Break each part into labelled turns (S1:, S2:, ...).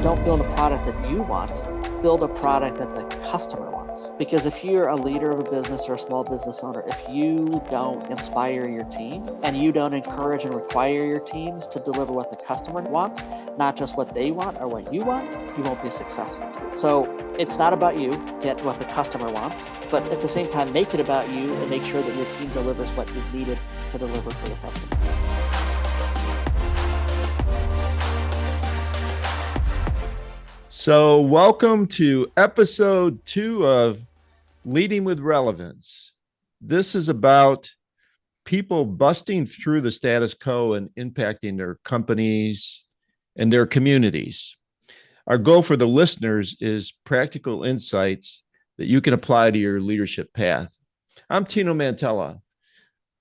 S1: don't build a product that you want, build a product that the customer wants. Because if you're a leader of a business or a small business owner, if you don't inspire your team and you don't encourage and require your teams to deliver what the customer wants, not just what they want or what you want, you won't be successful. So it's not about you, get what the customer wants, but at the same time, make it about you and make sure that your team delivers what is needed to deliver for the customer.
S2: So, welcome to episode 2 of Leading with Relevance. This is about people busting through the status quo and impacting their companies and their communities. Our goal for the listeners is practical insights that you can apply to your leadership path. I'm Tino Mantella,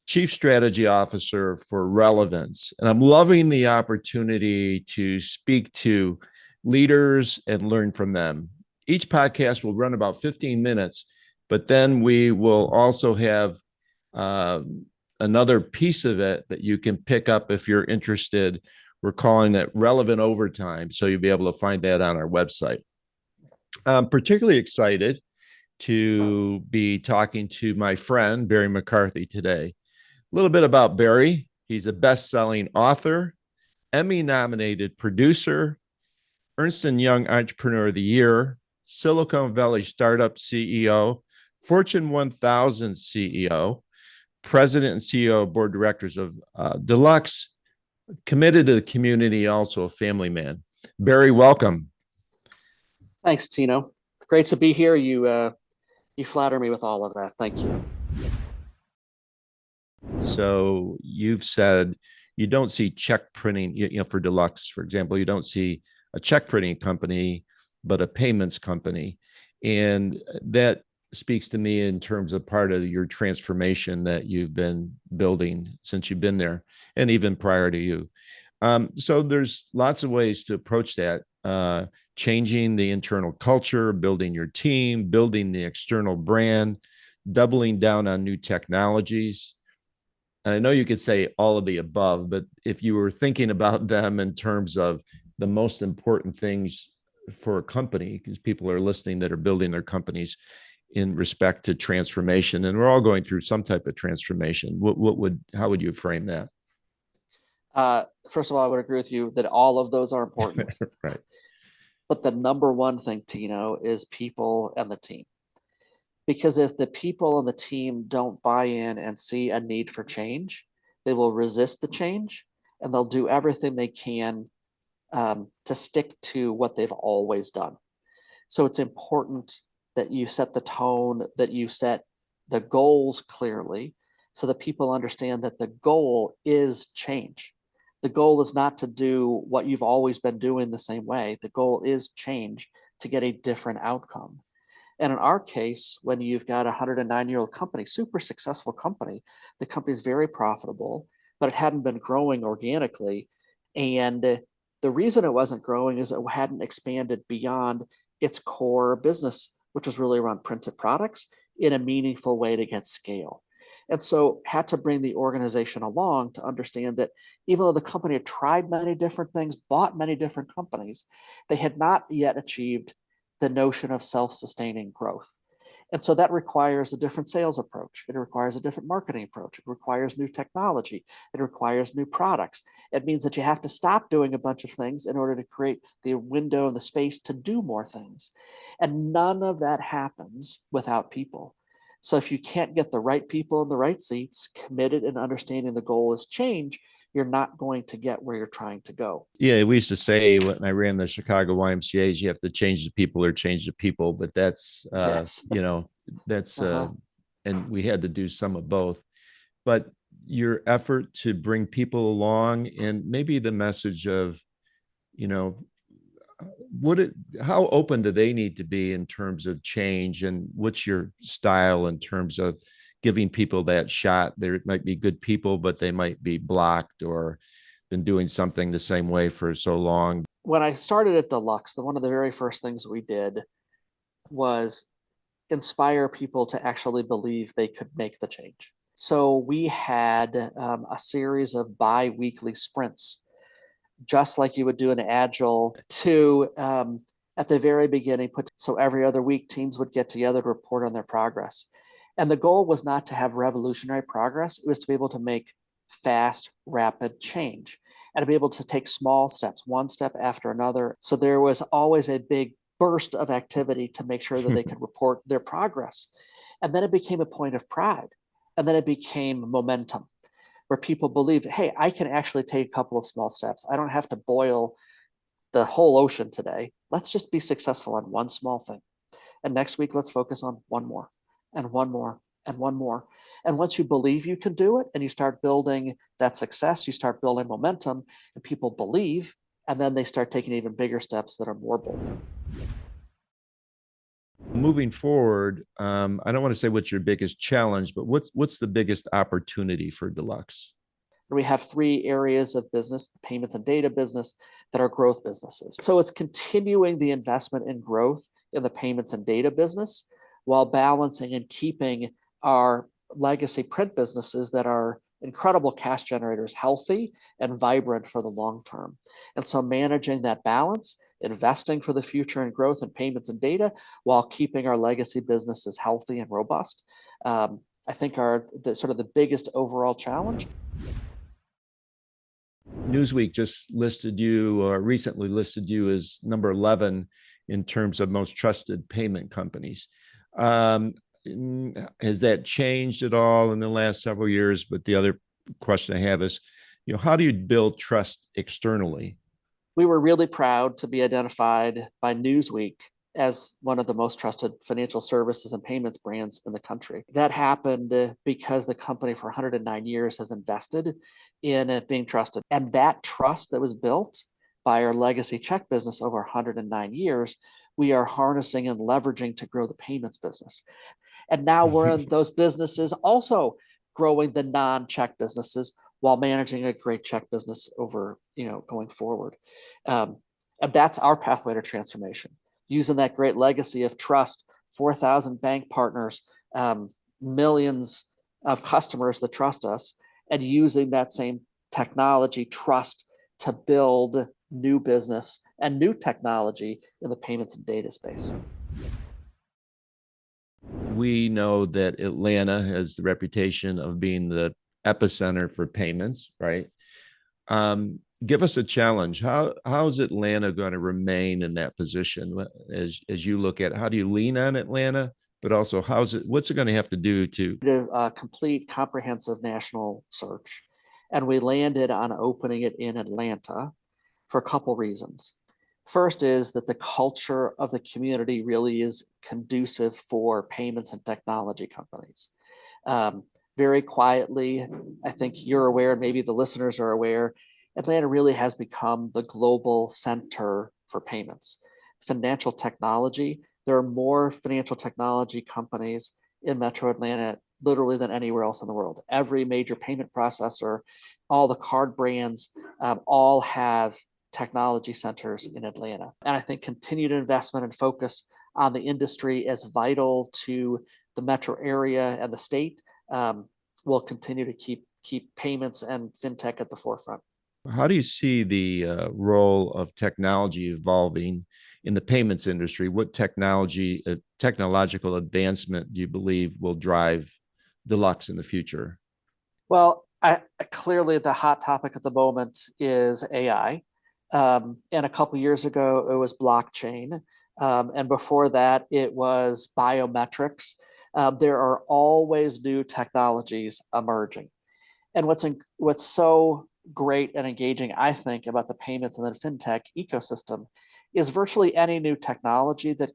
S2: Chief Strategy Officer for Relevance, and I'm loving the opportunity to speak to leaders and learn from them. Each podcast will run about 15 minutes, but then we will also have another piece of it that you can pick up if you're interested. We're calling it Relevant Overtime, so you'll be able to find that on our website. I'm particularly excited to be talking to my friend, Barry McCarthy, today. A little bit about Barry. He's a best-selling author, Emmy-nominated producer, Ernst & Young Entrepreneur of the Year, Silicon Valley Startup CEO, Fortune 1000 CEO, President and CEO of Board of Directors of Deluxe, committed to the community, also a family man. Barry, welcome.
S1: Thanks, Tino. Great to be here. You flatter me with all of that. Thank you.
S2: So you've said you don't see check printing, for Deluxe, for example, you don't see a check printing company, but a payments company. And that speaks to me in terms of part of your transformation that you've been building since you've been there and even prior to you. So there's lots of ways to approach that, changing the internal culture, building your team, building the external brand, doubling down on new technologies. And I know you could say all of the above, but if you were thinking about them in terms of the most important things for a company, because people are listening that are building their companies in respect to transformation, and we're all going through some type of transformation. How would you frame that?
S1: First of all, I would agree with you that all of those are important.
S2: Right.
S1: But the number one thing, Tino, is people and the team. Because if the people and the team don't buy in and see a need for change, they will resist the change and they'll do everything they can to stick to what they've always done. So it's important that you set the tone, that you set the goals clearly so that people understand that the goal is change. The goal is not to do what you've always been doing the same way. The goal is change to get a different outcome. And in our case, when you've got a 109-year-old company, super successful company, the company is very profitable, but it hadn't been growing organically. And the reason it wasn't growing is it hadn't expanded beyond its core business, which was really around printed products, in a meaningful way to get scale. And so had to bring the organization along to understand that even though the company had tried many different things, bought many different companies, they had not yet achieved the notion of self-sustaining growth. And so that requires a different sales approach. It requires a different marketing approach. It requires new technology. It requires new products. It means that you have to stop doing a bunch of things in order to create the window and the space to do more things. And none of that happens without people. So if you can't get the right people in the right seats, committed and understanding the goal is change, you're not going to get where you're trying to go.
S2: Yeah, we used to say when I ran the Chicago YMCA's, you have to change the people or change the people, but that's
S1: Yes.
S2: that's
S1: Uh-huh.
S2: and we had to do some of both. But your effort to bring people along and maybe the message of, you know, how open do they need to be in terms of change, and what's your style in terms of giving people that shot? There might be good people, but they might be blocked or been doing something the same way for so long.
S1: When I started at Deluxe, one of the very first things we did was inspire people to actually believe they could make the change. So we had a series of bi-weekly sprints just like you would do an agile, to at the very beginning, so every other week teams would get together to report on their progress. And the goal was not to have revolutionary progress, it was to be able to make fast, rapid change and to be able to take small steps, one step after another. So there was always a big burst of activity to make sure that they could report their progress. And then it became a point of pride. And then it became momentum where people believed, hey, I can actually take a couple of small steps. I don't have to boil the whole ocean today. Let's just be successful on one small thing. And next week, let's focus on one more and one more and one more. And once you believe you can do it and you start building that success, you start building momentum and people believe, and then they start taking even bigger steps that are more bold.
S2: Moving forward, I don't want to say what's your biggest challenge, but what's the biggest opportunity for Deluxe?
S1: We have three areas of business, the payments and data business, that are growth businesses. So it's continuing the investment in growth in the payments and data business while balancing and keeping our legacy print businesses that are incredible cash generators healthy and vibrant for the long term. And so managing that balance, investing for the future and growth in payments and data while keeping our legacy businesses healthy and robust, I think are the biggest overall challenge.
S2: Newsweek just listed you, or recently listed you, as number 11 in terms of most trusted payment companies. Has that changed at all in the last several years? But the other question I have is, how do you build trust externally?
S1: We were really proud to be identified by Newsweek as one of the most trusted financial services and payments brands in the country. That happened because the company for 109 years has invested in it being trusted. And that trust that was built by our legacy check business over 109 years, we are harnessing and leveraging to grow the payments business. And now we're in those businesses also growing the non-check businesses while managing a great check business over, going forward. And that's our pathway to transformation, using that great legacy of trust, 4,000 bank partners, millions of customers that trust us, and using that same technology trust to build new business and new technology in the payments and data space.
S2: We know that Atlanta has the reputation of being the epicenter for payments, right? Give us a challenge. How is Atlanta going to remain in that position as you look at how do you lean on Atlanta, but also what's it going to have to do to
S1: a complete comprehensive national search, and we landed on opening it in Atlanta for a couple reasons. First is that the culture of the community really is conducive for payments and technology companies. Very quietly, I think you're aware, maybe the listeners are aware, Atlanta really has become the global center for payments. Financial technology, there are more financial technology companies in Metro Atlanta literally than anywhere else in the world. Every major payment processor, all the card brands, all have technology centers in Atlanta. And I think continued investment and focus on the industry as vital to the metro area and the state will continue to keep payments and fintech at the forefront.
S2: how do you see the role of technology evolving in the payments industry? What technological advancement do you believe will drive Deluxe in the future?
S1: Well, clearly the hot topic at the moment is AI. And a couple years ago, it was blockchain. And before that, it was biometrics. There are always new technologies emerging. And what's so great and engaging, I think, about the payments and then fintech ecosystem is virtually any new technology that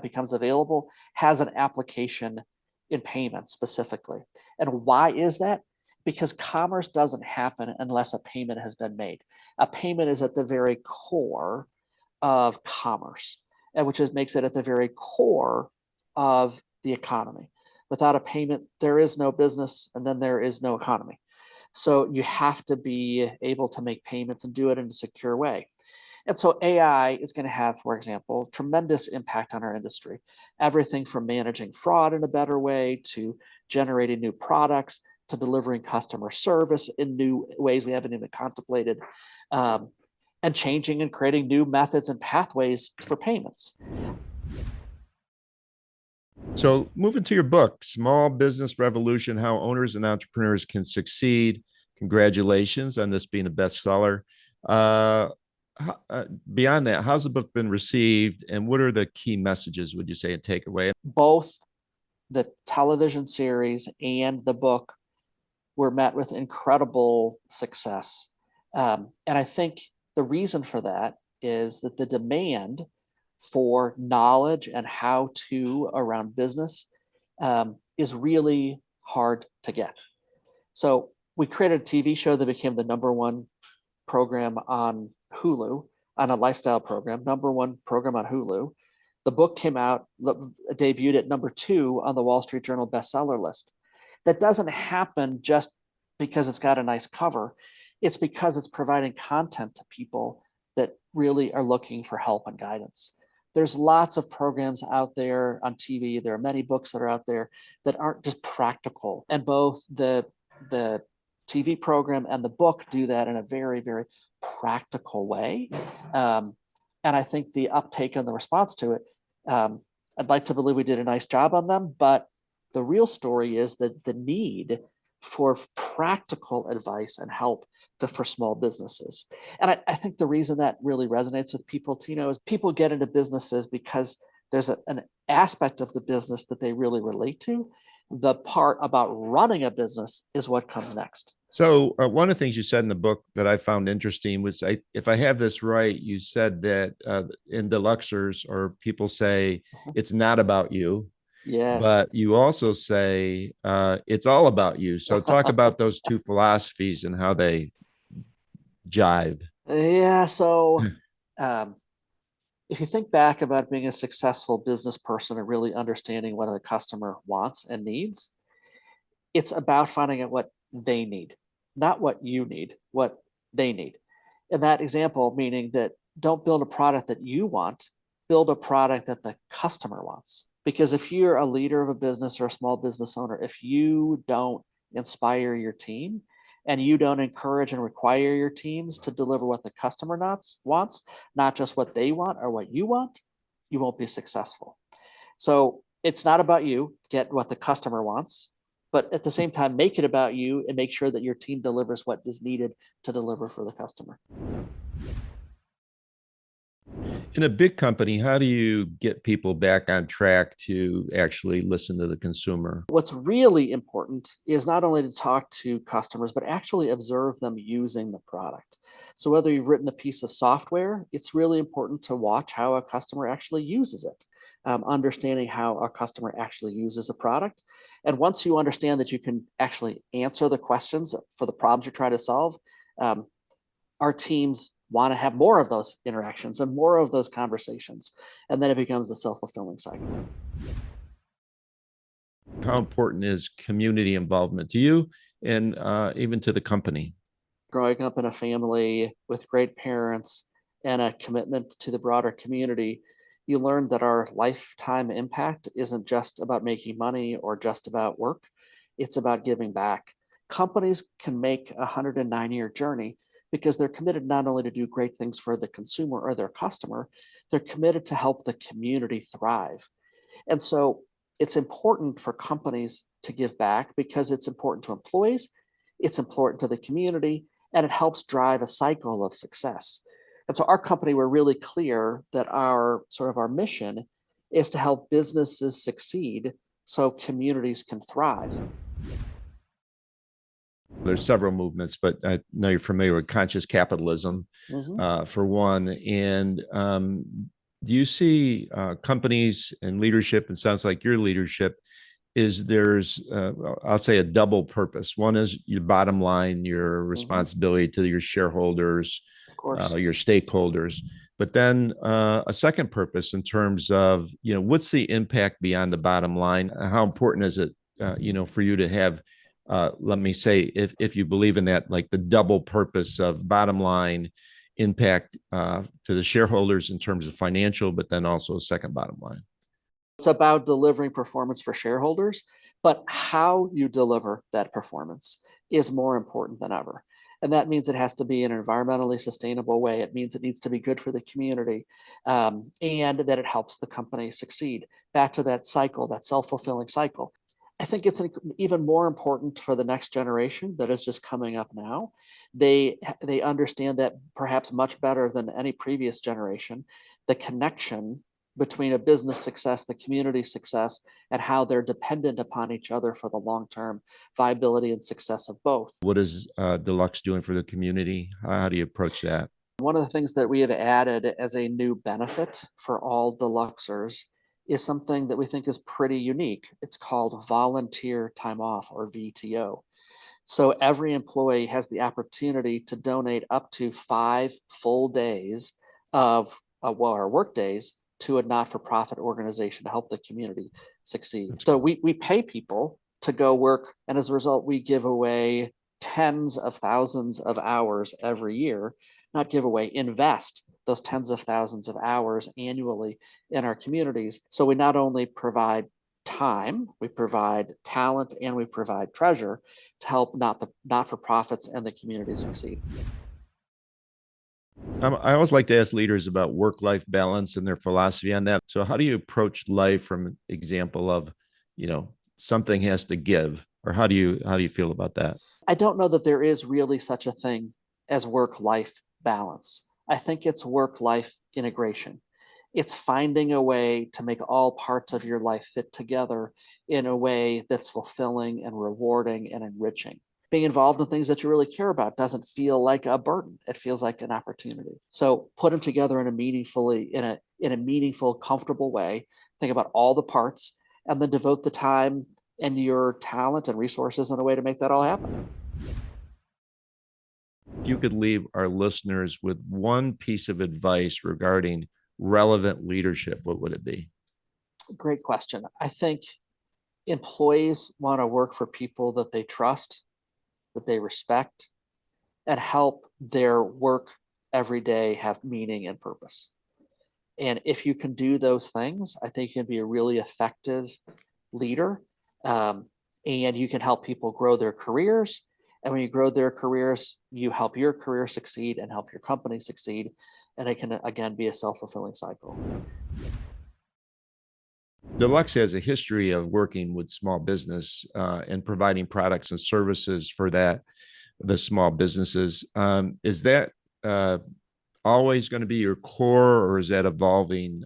S1: becomes available has an application in payments specifically. And why is that? Because commerce doesn't happen unless a payment has been made. A payment is at the very core of commerce, and which makes it at the very core of the economy. Without a payment, there is no business, and then there is no economy. So you have to be able to make payments and do it in a secure way. And so AI is going to have, for example, tremendous impact on our industry. Everything from managing fraud in a better way to generating new products to delivering customer service in new ways we haven't even contemplated. and changing and creating new methods and pathways for payments.
S2: So, moving to your book, Small Business Revolution: How Owners and Entrepreneurs Can Succeed. Congratulations on this being a bestseller. Uh, Beyond that, how's the book been received, and what are the key messages, would you say, and takeaway?
S1: Both the television series and the book were met with incredible success. And I think the reason for that is that the demand for knowledge and how to around business is really hard to get. So we created a TV show that became the number one program on Hulu, on a lifestyle program, number one program on Hulu. The book came out, debuted at number 2 on the Wall Street Journal bestseller list. That doesn't happen just because it's got a nice cover. It's because it's providing content to people that really are looking for help and guidance. There's lots of programs out there on TV. There are many books that are out there that aren't just practical. And both the TV program and the book do that in a very, very practical way. And I think the uptake and the response to it, I'd like to believe we did a nice job on them, but the real story is that the need for practical advice and help for small businesses. And I think the reason that really resonates with people, Tino, is people get into businesses because there's an aspect of the business that they really relate to. The part about running a business is what comes next.
S2: So, one of the things you said in the book that I found interesting was, if I have this right, you said that in Deluxers, or people say it's not about you.
S1: Yes.
S2: But you also say it's all about you. So talk about those two philosophies and how they jive.
S1: Yeah. So if you think back about being a successful business person and really understanding what the customer wants and needs, it's about finding out what they need, not what you need, what they need. In that example, meaning that don't build a product that you want, build a product that the customer wants. Because if you're a leader of a business or a small business owner, if you don't inspire your team and you don't encourage and require your teams to deliver what the customer wants, not just what they want or what you want, you won't be successful. So it's not about you, get what the customer wants, but at the same time, make it about you and make sure that your team delivers what is needed to deliver for the customer.
S2: In a big company, how do you get people back on track to actually listen to the consumer?
S1: What's really important is not only to talk to customers, but actually observe them using the product. So whether you've written a piece of software, it's really important to watch how a customer actually uses it. Understanding how a customer actually uses a product. And once you understand that you can actually answer the questions for the problems you're trying to solve, our teams want to have more of those interactions and more of those conversations. And then it becomes a self-fulfilling cycle.
S2: How important is community involvement to you and even to the company?
S1: Growing up in a family with great parents and a commitment to the broader community, you learn that our lifetime impact isn't just about making money or just about work. It's about giving back. Companies can make a 109-year journey because they're committed not only to do great things for the consumer or their customer, they're committed to help the community thrive. And so it's important for companies to give back because it's important to employees, it's important to the community, and it helps drive a cycle of success. And so our company, we're really clear that our mission is to help businesses succeed so communities can thrive.
S2: There's several movements, but I know you're familiar with conscious capitalism, for one. And do you see companies and leadership, and sounds like your leadership, there's I'll say a double purpose. One is your bottom line, your responsibility to your shareholders, your stakeholders, but then a second purpose in terms of, what's the impact beyond the bottom line? How important is it, for you to have, let me say, if you believe in that, like the double purpose of bottom line impact to the shareholders in terms of financial, but then also a second bottom line?
S1: It's about delivering performance for shareholders, but how you deliver that performance is more important than ever. And that means it has to be in an environmentally sustainable way. It means it needs to be good for the community, and that it helps the company succeed. Back to that cycle, that self-fulfilling cycle. I think it's even more important for the next generation that is just coming up now. They understand that perhaps much better than any previous generation, the connection between a business success, the community success, and how they're dependent upon each other for the long-term viability and success of both.
S2: What is Deluxe doing for the community? How do you approach that?
S1: One of the things that we have added as a new benefit for all Deluxers is something that we think is pretty unique. It's called volunteer time off, or VTO. So every employee has the opportunity to donate up to 5 full days of our work days to a not-for-profit organization to help the community succeed. So we pay people to go work, and as a result, we give away tens of thousands of hours every year. Not give away, invest those tens of thousands of hours annually in our communities. So we not only provide time, we provide talent, and we provide treasure to help not-for-profits and the community succeed.
S2: I always like to ask leaders about work-life balance and their philosophy on that. So how do you approach life from an example of, something has to give, or how do you feel about that?
S1: I don't know that there is really such a thing as work-life balance. I think it's work-life integration. It's finding a way to make all parts of your life fit together in a way that's fulfilling and rewarding and enriching. Being involved in things that you really care about doesn't feel like a burden. It feels like an opportunity. So put them together in a meaningful, comfortable way. Think about all the parts, and then devote the time and your talent and resources in a way to make that all happen.
S2: If you could leave our listeners with one piece of advice regarding relevant leadership, what would it be?
S1: Great question. I think employees want to work for people that they trust, that they respect, and help their work every day have meaning and purpose. And if you can do those things, I think you can be a really effective leader. And you can help people grow their careers. And when you grow their careers, you help your career succeed and help your company succeed. And it can, again, be a self-fulfilling cycle.
S2: Deluxe has a history of working with small business and providing products and services for the small businesses. Is that always going to be your core, or is that evolving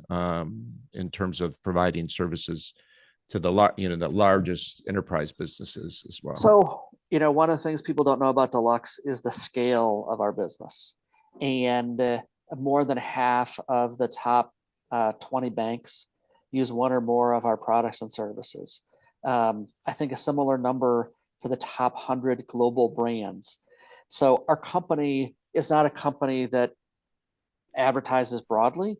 S2: in terms of providing services to the largest enterprise businesses as well?
S1: So, one of the things people don't know about Deluxe is the scale of our business. And more than half of the top 20 banks use one or more of our products and services. I think a similar number for the top 100 global brands. So our company is not a company that advertises broadly,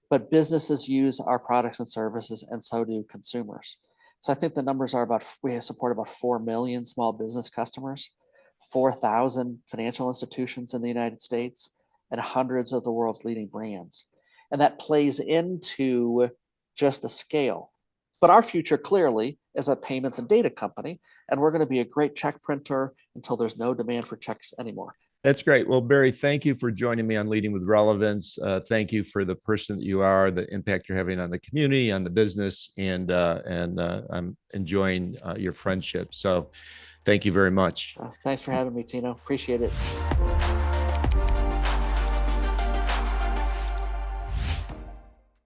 S1: but businesses use our products and services, and so do consumers. So I think the numbers are we support about 4 million small business customers, 4,000 financial institutions in the United States, and hundreds of the world's leading brands. And that plays into just the scale. But our future clearly is a payments and data company, and we're going to be a great check printer until there's no demand for checks anymore.
S2: That's great. Well, Barry, thank you for joining me on Leading with Relevance. Thank you for the person that you are, the impact you're having on the community, on the business, and I'm enjoying your friendship. So thank you very much.
S1: Thanks for having me, Tino. Appreciate it.